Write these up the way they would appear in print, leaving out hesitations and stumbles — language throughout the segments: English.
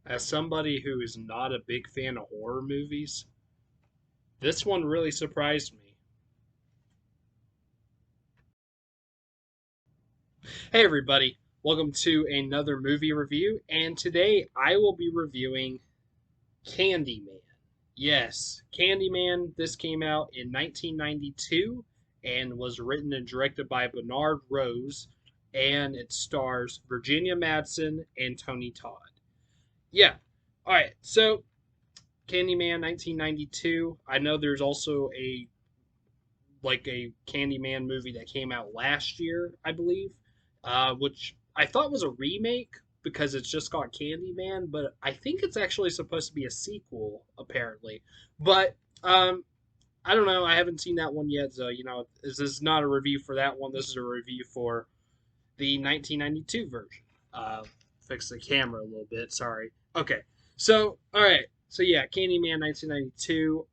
As somebody who is not a big fan of horror movies, this one really surprised me. Hey, everybody, welcome to another movie review, and today I will be reviewing Candyman. Yes, Candyman. This came out in 1992 and was written and directed by Bernard Rose, and it stars Virginia Madsen and Tony Todd. Yeah, alright, so Candyman 1992. I know there's also a Candyman movie that came out last year, I believe, which I thought was a remake because it's just called Candyman, but I think it's actually supposed to be a sequel, apparently. But I don't know. I haven't seen that one yet, so this is not a review for that one. This is a review for the 1992 version. Fix the camera a little bit. Sorry. Okay. So, all right. So yeah, Candyman 1992.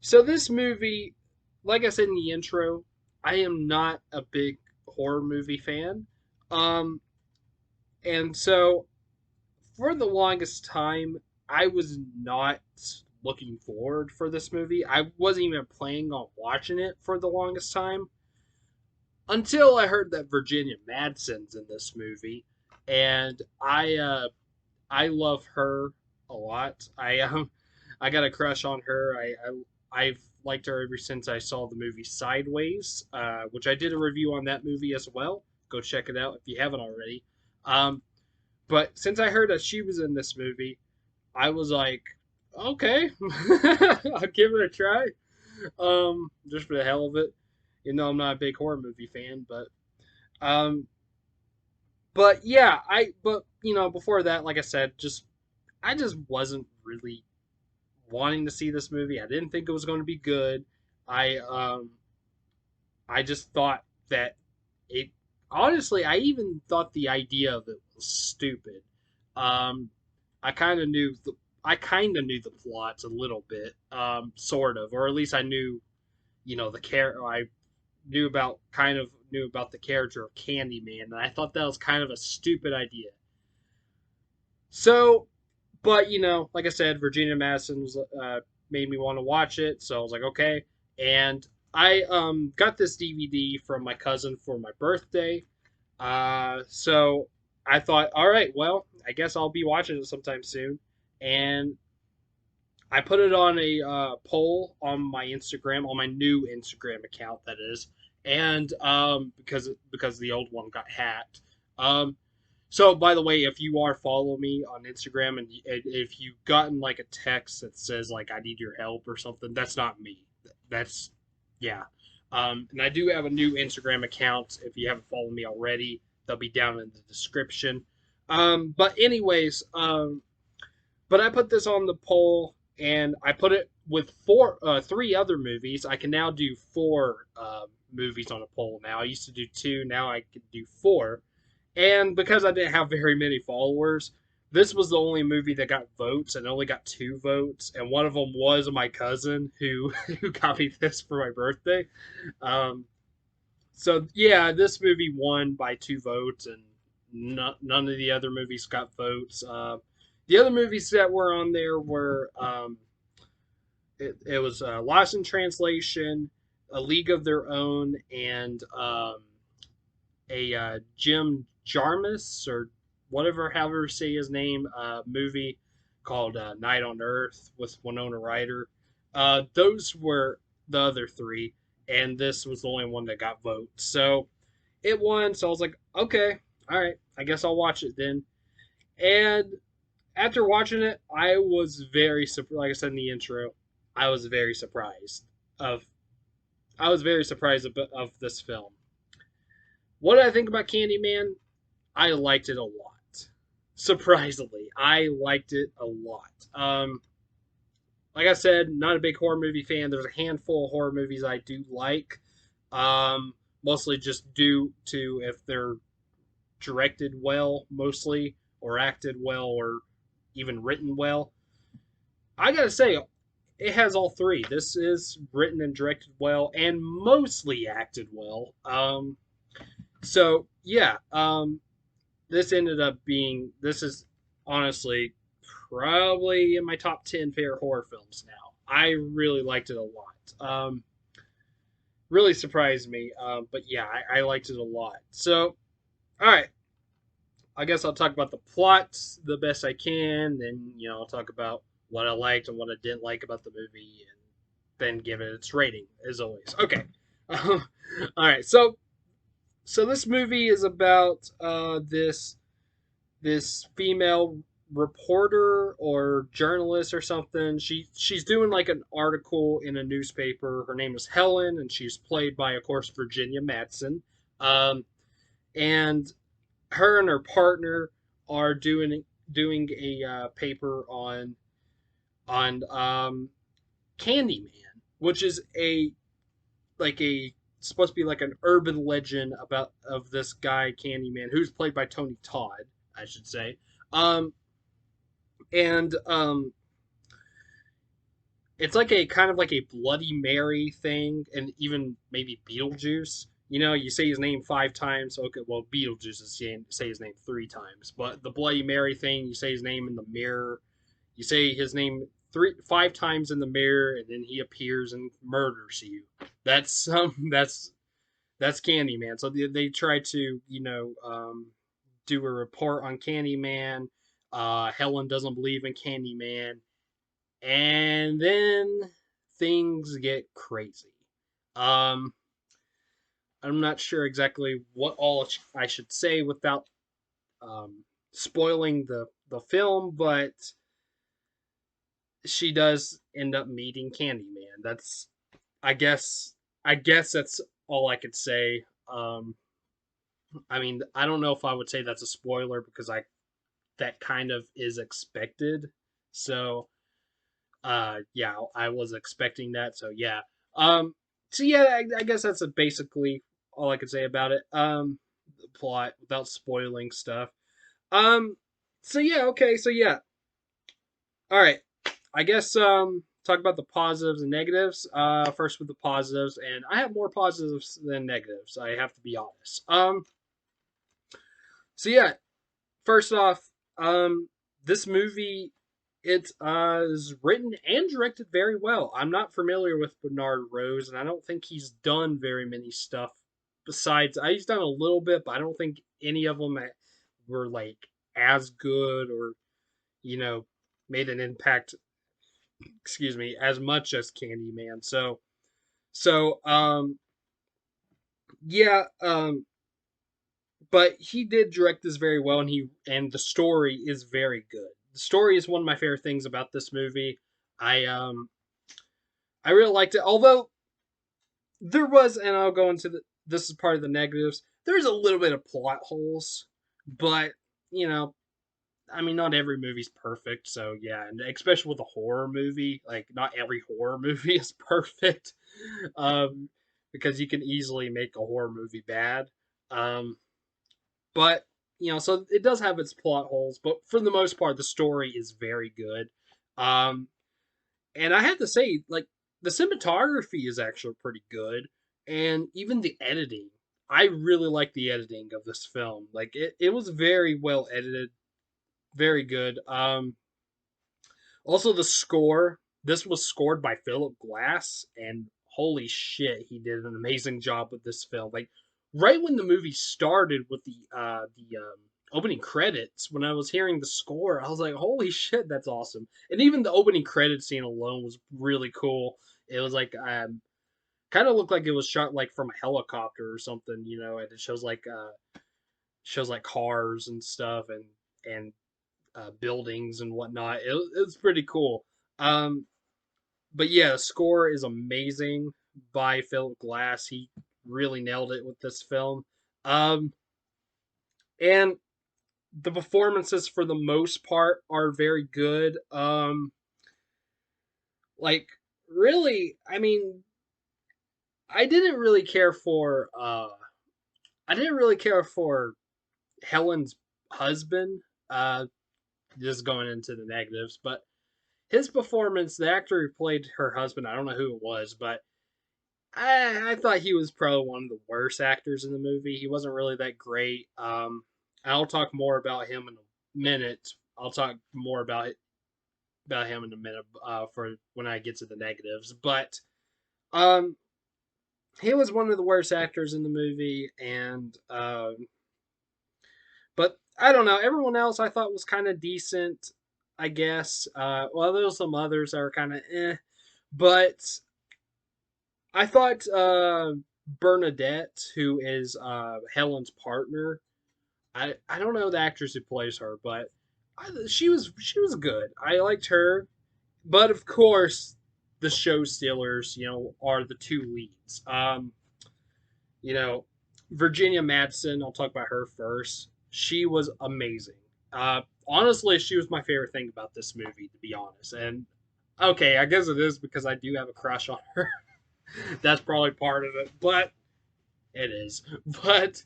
So this movie, like I said in the intro, I am not a big horror movie fan. Um, and so for the longest time, I was not looking forward for this movie. I wasn't even planning on watching it for the longest time until I heard that Virginia Madsen's in this movie, and I love her a lot. I got a crush on her. I've liked her ever since I saw the movie Sideways, which I did a review on that movie as well. Go check it out if you haven't already. Um, but since I heard that she was in this movie, I was like, okay, I'll give it a try. Just for the hell of it. You know, I'm not a big horror movie fan, um, but yeah, but before that, like I said, I just wasn't really wanting to see this movie. I didn't think it was going to be good. I um I just thought that it honestly, I even thought the idea of it was stupid. Um I kind of knew the plots a little bit, sort of, or at least I knew, the character. I knew about the character of Candyman, and I thought that was kind of a stupid idea. So, but like I said, Virginia Madsen made me want to watch it, so I was like, okay. And I got this DVD from my cousin for my birthday. So I thought, all right, well, I guess I'll be watching it sometime soon. And I put it on a poll on my Instagram, on my new Instagram account, that is, and because the old one got hacked. So, by the way, if you are following me on Instagram and if you've gotten like a text that says like I need your help or something, that's not me. That's yeah. And I do have a new Instagram account. If you haven't followed me already, they'll be down in the description. But anyways, but I put this on the poll and I put it with three other movies. I can now do four movies on a poll now. I used to do two, now I can do four. And because I didn't have very many followers, this was the only movie that got votes, and only got two votes. And one of them was my cousin who who got me this for my birthday. Um, so yeah, this movie won by two votes, and none of the other movies got votes. The other movies that were on there were it was Lost in Translation, A League of Their Own, and a Jim Jarmus or whatever, however you say his name, movie called Night on Earth with Winona Ryder. Those were the other three, and this was the only one that got votes. So it won. So I was like, okay, all right, I guess I'll watch it then. And after watching it, I was very surprised. Like I said in the intro, I was very surprised of of this film. What did I think about Candyman? I liked it a lot. Surprisingly, I liked it a lot. Like I said, not a big horror movie fan. There's a handful of horror movies I do like, mostly just due to if they're directed well, mostly, or acted well, or even written well. I gotta say, it has all three. This is written and directed well, and mostly acted well. So yeah, this ended up being this is honestly probably in my top 10 favorite horror films now. I really liked it a lot. Really surprised me. But yeah, I liked it a lot. So, all right. I guess I'll talk about the plot the best I can. Then, I'll talk about what I liked and what I didn't like about the movie, and then give it its rating, as always. Okay. All right. So this movie is about this female reporter or journalist or something. She's doing like an article in a newspaper. Her name is Helen, and she's played by, of course, Virginia Madsen. Um, and her and her partner are doing a paper on Candyman, which is a supposed to be like an urban legend about of this guy Candyman, who's played by Tony Todd, I should say. Um, and it's like a kind of like a Bloody Mary thing, and even maybe Beetlejuice. You say his name 5 times. Okay, well, Beetlejuice is say his name 3 times, but the Bloody Mary thing, you say his name in the mirror. You say his name 5 times in the mirror, and then he appears and murders you. That's Candyman. So they try to do a report on Candyman. Helen doesn't believe in Candyman, and then things get crazy. Um, I'm not sure exactly what all I should say without spoiling the film, but she does end up meeting Candyman. I guess that's all I could say. I mean, I don't know if I would say that's a spoiler because I that kind of is expected. So, yeah, I was expecting that. So yeah. Um, so yeah, I guess that's basically all I could say about it. The plot without spoiling stuff. Um, so yeah, okay, so yeah, all right. I guess talk about the positives and negatives. First with the positives, and I have more positives than negatives. I have to be honest. So yeah, first off, this movie it is written and directed very well. I'm not familiar with Bernard Rose, and I don't think he's done very many stuff besides. He's done a little bit, but I don't think any of them were like as good or you know made an impact. Excuse me, as much as Candyman. So yeah, but he did direct this very well, and the story is very good. The story is one of my favorite things about this movie. I really liked it, although there was, and I'll go into this is part of the negatives. There's a little bit of plot holes, but you know, I mean, not every movie's perfect, so yeah, and especially with a horror movie, like not every horror movie is perfect, um, because you can easily make a horror movie bad. Um, but so it does have its plot holes, but for the most part, the story is very good. Um, and I have to say, like the cinematography is actually pretty good, and even the editing. I really like the editing of this film. Like it was very well edited, very good. Also the score. This was scored by Philip Glass, and holy shit, he did an amazing job with this film. Like right when the movie started with the opening credits, when I was hearing the score, I was like, holy shit, that's awesome. And even the opening credit scene alone was really cool. It was like kind of looked like it was shot like from a helicopter or something, and it shows like cars and stuff and buildings and whatnot. It's pretty cool. Um, but yeah, the score is amazing by Philip Glass. He really nailed it with this film. Um, and the performances for the most part are very good. Like really, I mean, I didn't really care for I didn't really care for Helen's husband. Just going into the negatives, but his performance, the actor who played her husband, I don't know who it was, but I thought he was probably one of the worst actors in the movie. He wasn't really that great. I'll talk more about him in a minute. I'll talk more about him in a minute for when I get to the negatives. But um, he was one of the worst actors in the movie, and but I don't know. Everyone else I thought was kind of decent, I guess. Well, there's some others that are kind of but I thought Bernadette, who is Helen's partner, I don't know the actress who plays her, but she was good. I liked her, but of course, the show stealers, are the two leads. You know, Virginia Madsen. I'll talk about her first. She was amazing. Honestly, she was my favorite thing about this movie, to be honest. And okay, I guess it is because I do have a crush on her. That's probably part of it, but it is. But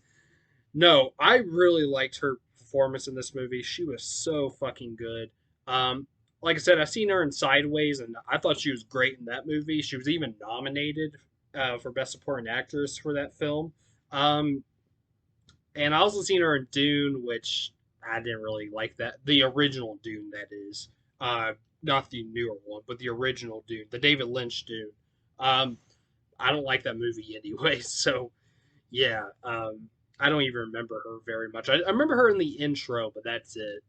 no, I really liked her performance in this movie. She was so fucking good. Um, like I said, I've seen her in Sideways, and I thought she was great in that movie. She was even nominated for Best Supporting Actress for that film. Um, and I also seen her in Dune, which I didn't really like that. The original Dune, that is. Not the newer one, but the original Dune, the David Lynch Dune. Um, I don't like that movie anyway, so yeah, I don't even remember her very much. I remember her in the intro, but that's it.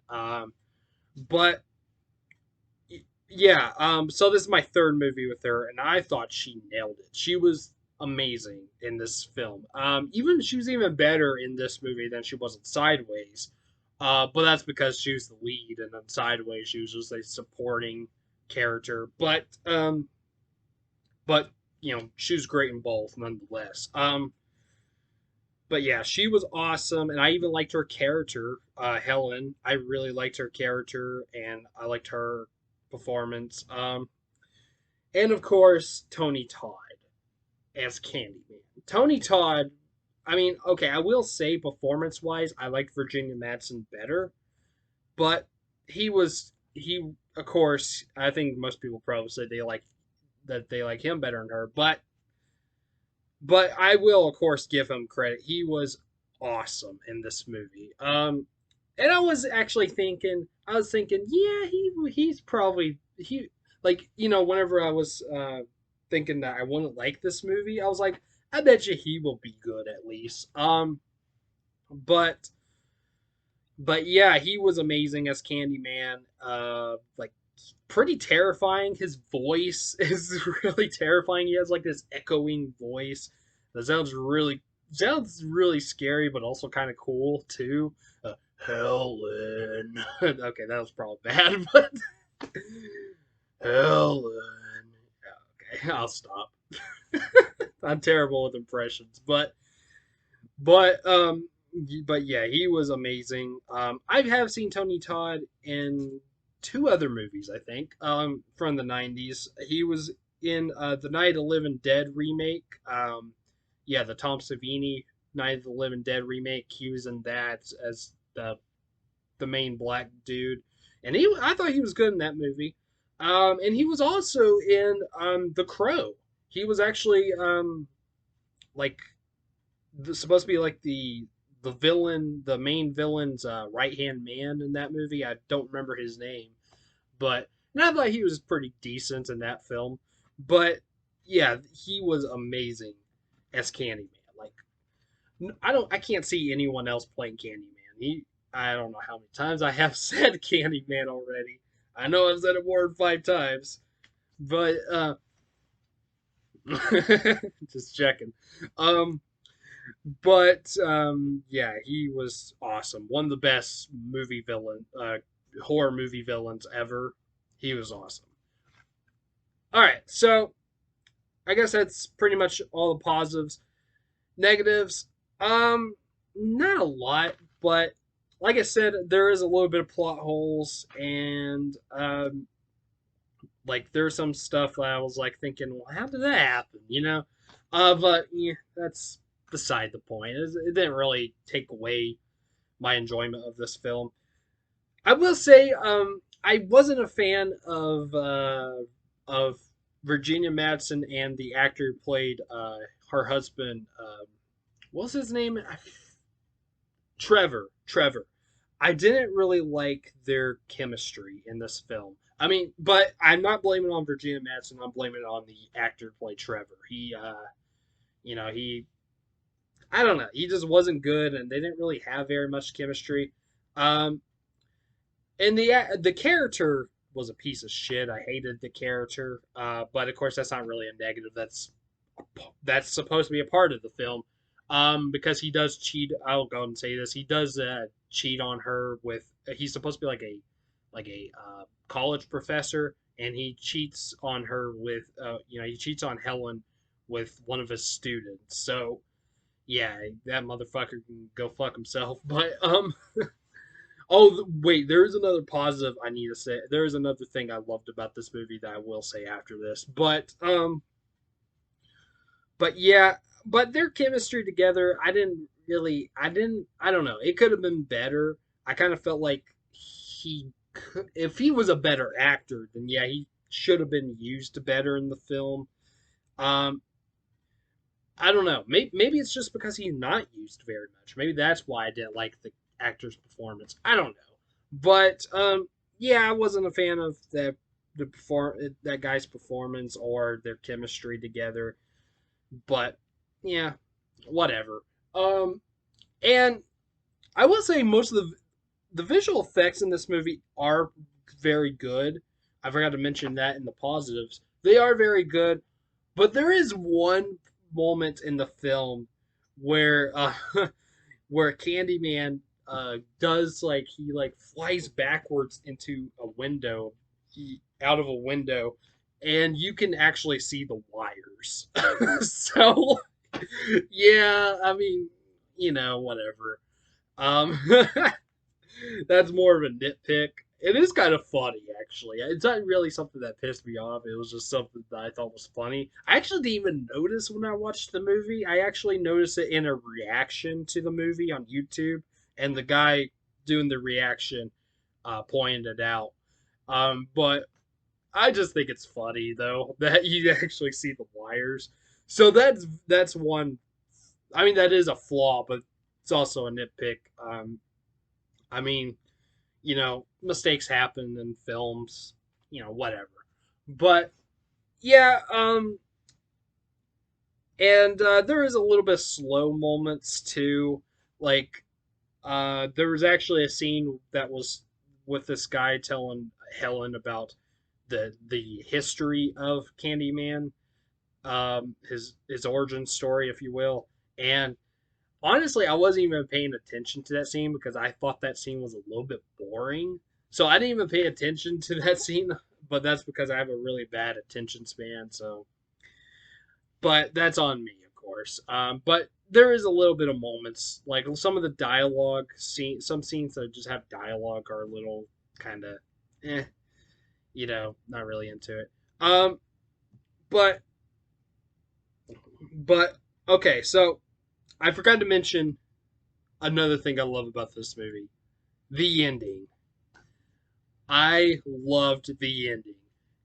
But yeah, so this is my third movie with her, and I thought she nailed it. She was amazing in this film. Even she was even better in this movie than she was in Sideways. But that's because she was the lead, and in Sideways she was just a supporting character. But she was great in both, nonetheless. But yeah, she was awesome, and I even liked her character, Helen. I really liked her character, and I liked her performance. And of course, Tony Todd as Candyman. Tony Todd, I mean, okay, I will say performance wise, I liked Virginia Madsen better, but he of course, I think most people probably said they like him better than her, but I will, of course, give him credit. He was awesome in this movie. And I was actually thinking, yeah, he's probably like whenever I was thinking that I wouldn't like this movie, I was like, I bet you he will be good at least. But but yeah, he was amazing as Candyman. Like pretty terrifying. His voice is really terrifying. He has like this echoing voice that sounds really scary, but also kind of cool too. Helen. Okay, that was probably bad, but Helen. Okay, I'll stop. I'm terrible with impressions, but but yeah, he was amazing. I have seen Tony Todd in two other movies, I think, from the '90s. He was in the Night of the Living Dead remake. Yeah, the Tom Savini Night of the Living Dead remake. He was in that as the main black dude, and I thought he was good in that movie. And he was also in The Crow. He was actually like supposed to be like the villain, the main villain's right hand man in that movie. I don't remember his name, but not that he was pretty decent in that film. But yeah, he was amazing as Candyman. Like I can't see anyone else playing Candyman. I don't know how many times I have said Candyman already. I know I've said it more than 5 times, but just checking. Um, but yeah, he was awesome. One of the best horror movie villains ever. He was awesome. All right, so I guess that's pretty much all the positives. Negatives, not a lot, but like I said, there is a little bit of plot holes, and like there's some stuff that I was like thinking, well, how did that happen? But yeah, that's beside the point. It didn't really take away my enjoyment of this film. I will say, I wasn't a fan of Virginia Madsen and the actor who played her husband. What's his name? Trevor. Trevor. I didn't really like their chemistry in this film. I mean, but I'm not blaming it on Virginia Madsen. I'm blaming it on the actor who played Trevor. He, I don't know. He just wasn't good, and they didn't really have very much chemistry. Um, and the character was a piece of shit. I hated the character, but of course that's not really a negative. That's supposed to be a part of the film, because he does cheat. I'll go and say this: he does cheat on her with. He's supposed to be like a college professor, and he cheats on her with. He cheats on Helen with one of his students. So yeah, that motherfucker can go fuck himself. But oh, wait, there is another positive I need to say. There is another thing I loved about this movie that I will say after this. But yeah, but their chemistry together, I don't know. It could have been better. I kind of felt like if he was a better actor, then yeah, he should have been used better in the film. Um, I don't know. Maybe it's just because he's not used very much. Maybe that's why I didn't like the actor's performance. I don't know. But yeah, I wasn't a fan of that guy's performance or their chemistry together. But yeah, whatever. Um, and I will say most of the visual effects in this movie are very good. I forgot to mention that in the positives. They are very good, but there is one moment in the film where where Candyman does like he like flies backwards into a window, out of a window, and you can actually see the wires. So yeah, I mean, whatever. Um, that's more of a nitpick. It is kind of funny, actually. It's not really something that pissed me off. It was just something that I thought was funny. I actually didn't even notice when I watched the movie. I actually noticed it in a reaction to the movie on YouTube, and the guy doing the reaction pointed it out. But I just think it's funny though that you actually see the wires. So that's one. I mean, that is a flaw, but it's also a nitpick. I mean, mistakes happen in films, whatever. But yeah, and there is a little bit of slow moments too. Like, there was actually a scene that was with this guy telling Helen about the history of Candyman, his origin story, if you will. And honestly, I wasn't even paying attention to that scene because I thought that scene was a little bit boring. So I didn't even pay attention to that scene, but that's because I have a really bad attention span. So, but that's on me, of course. But there is a little bit of moments, like some of the dialogue scene, some scenes that just have dialogue are a little kind of, eh, not really into it. Um, but but okay, so I forgot to mention another thing I love about this movie: the ending. I loved the ending.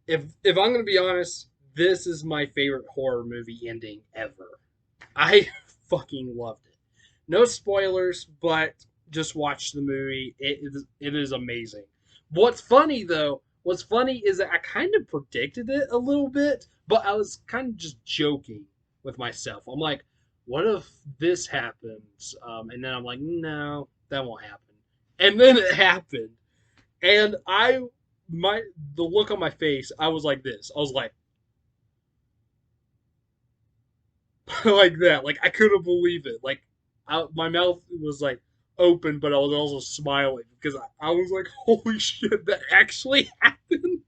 If I'm gonna be honest, this is my favorite horror movie ending ever. I fucking loved it. No spoilers, but just watch the movie. It is amazing. What's funny is that I kind of predicted it a little bit, but I was kind of just joking with myself. I'm like, what if this happens? And then I'm like, no, that won't happen. And then it happened, and the look on my face, I was like this. I was like like that. Like I couldn't believe it. Like my mouth was like open, but I was also smiling because I was like, "Holy shit, that actually happened!"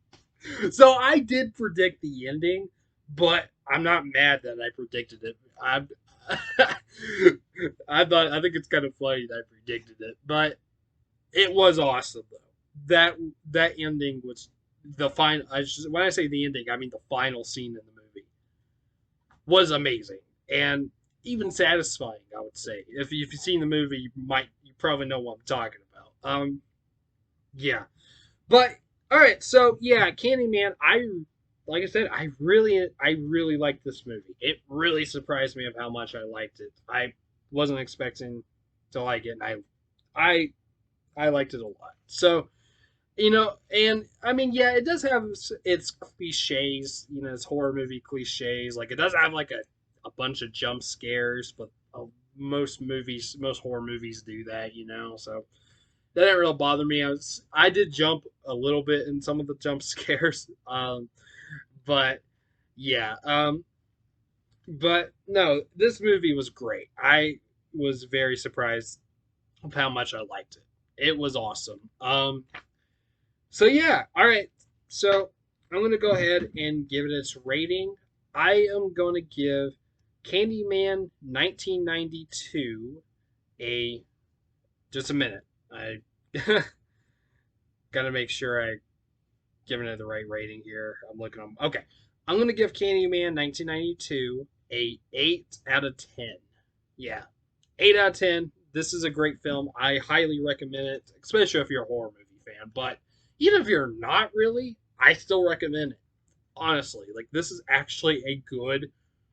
So I did predict the ending, but I'm not mad that I predicted it. I think it's kind of funny that I predicted it, but it was awesome though. That ending was the final. When I say the ending, I mean the final scene in the movie was amazing and even satisfying. I would say if you've seen the movie, you probably know what I'm talking about. Yeah, but all right, so yeah, Candyman. Like I said, I really liked this movie. It really surprised me of how much I liked it. I wasn't expecting to like it, and I I liked it a lot. So you know, and I mean, yeah, it does have its cliches, you know, its horror movie cliches. Like it does have like a bunch of jump scares, but most horror movies do that, you know. So that didn't really bother me. I did jump a little bit in some of the jump scares, but yeah, but no, this movie was great. I was very surprised of how much I liked it. It was awesome. So yeah, all right. So I'm gonna go ahead and give it its rating. I am gonna give Candyman 1992 a just a minute. I gotta make sure I giving it the right rating here. I'm looking on. Okay, I'm gonna give Candyman 1992 a 8 out of 10. Yeah, 8 out of 10. This is a great film. I highly recommend it, especially if you're a horror movie fan. But even if you're not really, I still recommend it. Honestly, like this is actually a good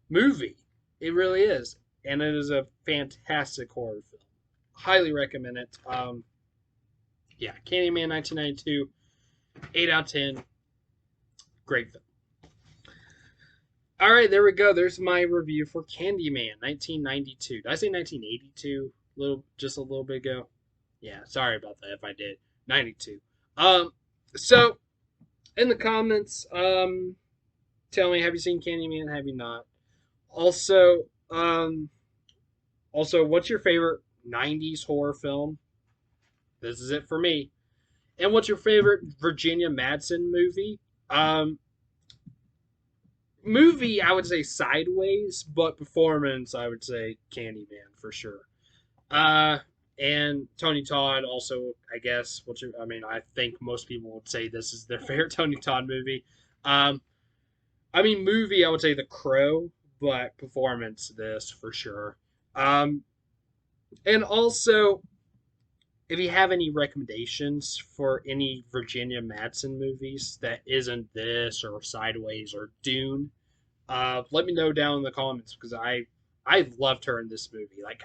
movie. It really is, and it is a fantastic horror film. Highly recommend it. Yeah, Candyman 1992, 8 out of 10. Great film. All right, there we go. There's my review for Candyman 1992. Did I say 1982? Just a little bit ago. Yeah, sorry about that if I did. 92. So in the comments, tell me, have you seen Candyman? Have you not? Also, what's your favorite 90s horror film? This is it for me. And what's your favorite Virginia Madsen movie? Um, movie, I would say Sideways, but performance, I would say Candyman for sure. Uh, and Tony Todd also, I guess. I mean, I think most people would say this is their favorite Tony Todd movie. Um, I mean, movie, I would say The Crow, but performance, this for sure. Um, and also, if you have any recommendations for any Virginia Madsen movies that isn't this or Sideways or Dune, let me know down in the comments because I loved her in this movie. Like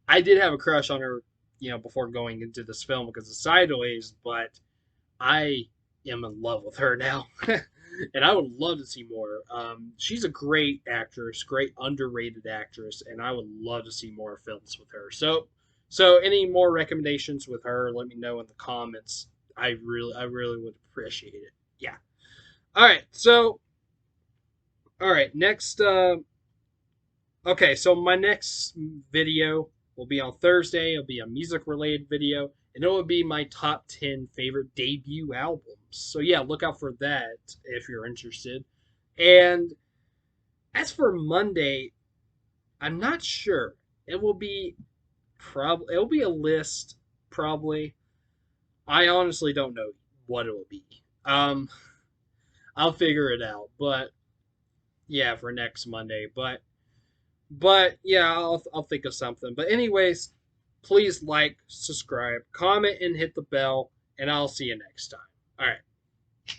I did have a crush on her, you know, before going into this film because of Sideways, but I am in love with her now, and I would love to see more. She's a great actress, great underrated actress, and I would love to see more films with her. So any more recommendations with her? Let me know in the comments. I really would appreciate it. Yeah. All right. So, all right. Next. Okay. So my next video will be on Thursday. It'll be a music related video, and it will be my top 10 favorite debut albums. So yeah, look out for that if you're interested. And as for Monday, I'm not sure. It will be it'll be a list probably. I honestly don't know what it will be. I'll figure it out, but yeah, for next Monday. But yeah, I'll think of something. But anyways, please like, subscribe, comment, and hit the bell, and I'll see you next time. All right,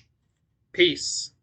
peace.